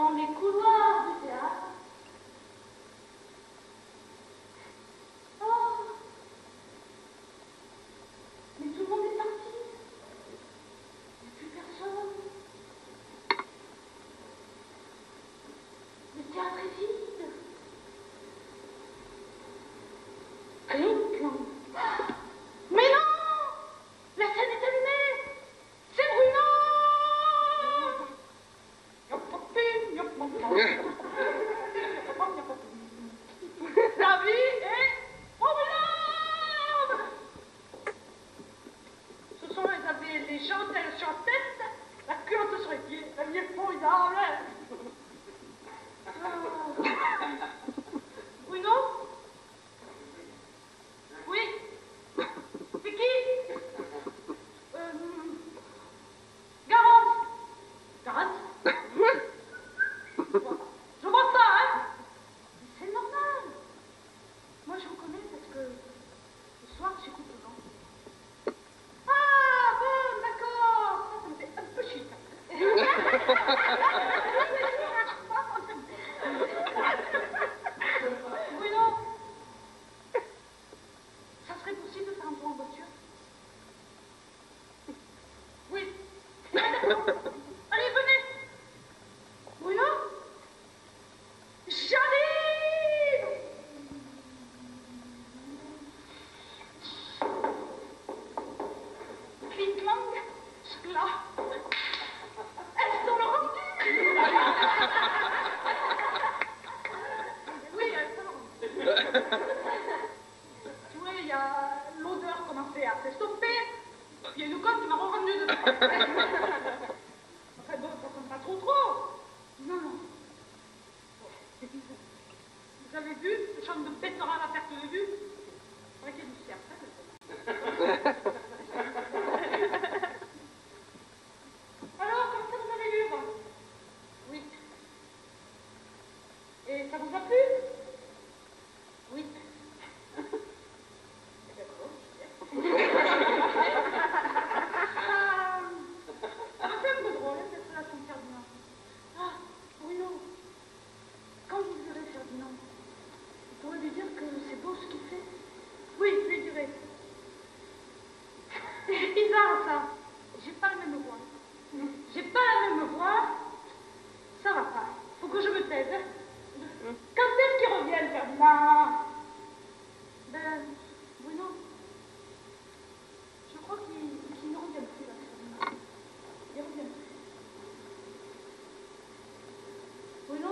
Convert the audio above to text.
dans les couloirs du théâtre. Oh, mais tout le monde est parti. Il n'y a plus personne. Le théâtre est vide. Cling. Mais non! La scène est allumée! C'est Bruno! La vie est formidable! Ce sont les chantelles sur la tête, la culotte sur les pieds. La vie est formidable! Bruno? Oui? C'est qui? Garance. Garance? Je vois ça, hein? C'est normal. Moi, je vous connais parce que le soir, j'écoute le vent. Ah, bon, d'accord. Ça me fait un peu chier. Bruno, ça serait possible de faire un tour en voiture? Oui. Allez, venez. Bruno, j'arrive. Clic-clang, là. Elles sont le rendu. Oui, elles sont le rendu. Tu vois, il y a l'odeur commençait à s'estopper. Puis il y a une conne qui m'a revendu dedans. Enfin bon, ça sent pas trop. Non, non. Vous avez vu le champ de betterave à perte de vue? C'est vrai qu'il y a du cerf, ça. Alors, comme ça, vous avez lu, bon? Oui. Et ça vous a plu? Oui. D'accord. C'est un peu drôle, cette relation de Ferdinand. Ah, Bruno, quand vous verrez Ferdinand, vous pourrez lui dire que c'est beau ce qu'il fait. Oui, je lui dirai. C'est bizarre, ça. J'ai pas la même voix. J'ai pas la même voix. Ça va pas. Faut que je me taise. Quand est-ce qu'il revient, Ferdinand? Ben, Bruno, je crois qu'il ne revient plus, là, Ferdinand. Il revient plus. Bruno?